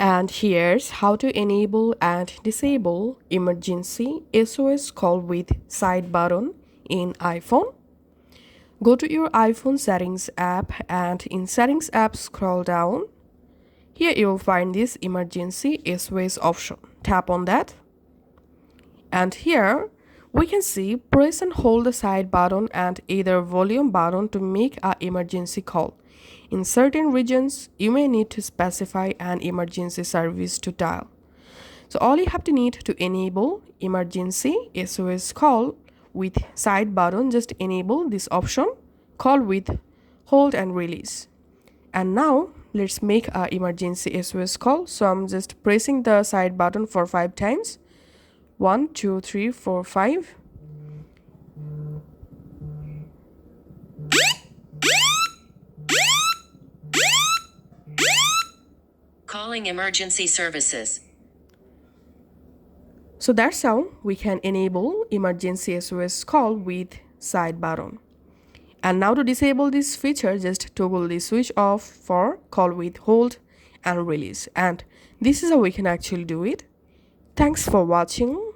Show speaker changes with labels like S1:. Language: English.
S1: And here's how to enable and disable emergency SOS call with side button in iPhone. Go to your iPhone settings app and in settings app scroll down. Here you will find this emergency SOS option. Tap on that. And here we can see press and hold the side button and either volume button to make an emergency call. In certain regions, you may need to specify an emergency service to dial. So all you have to need to enable emergency SOS call with side button, just enable this option, call with hold and release. And now let's make a emergency SOS call. So I'm just pressing the side button for 5 times. 1, 2, 3, 4, 5.
S2: Calling emergency services.
S1: So that's how we can enable emergency SOS call with side button. And now to disable this feature, just toggle the switch off for call with hold and release. And this is how we can actually do it. Thanks for watching.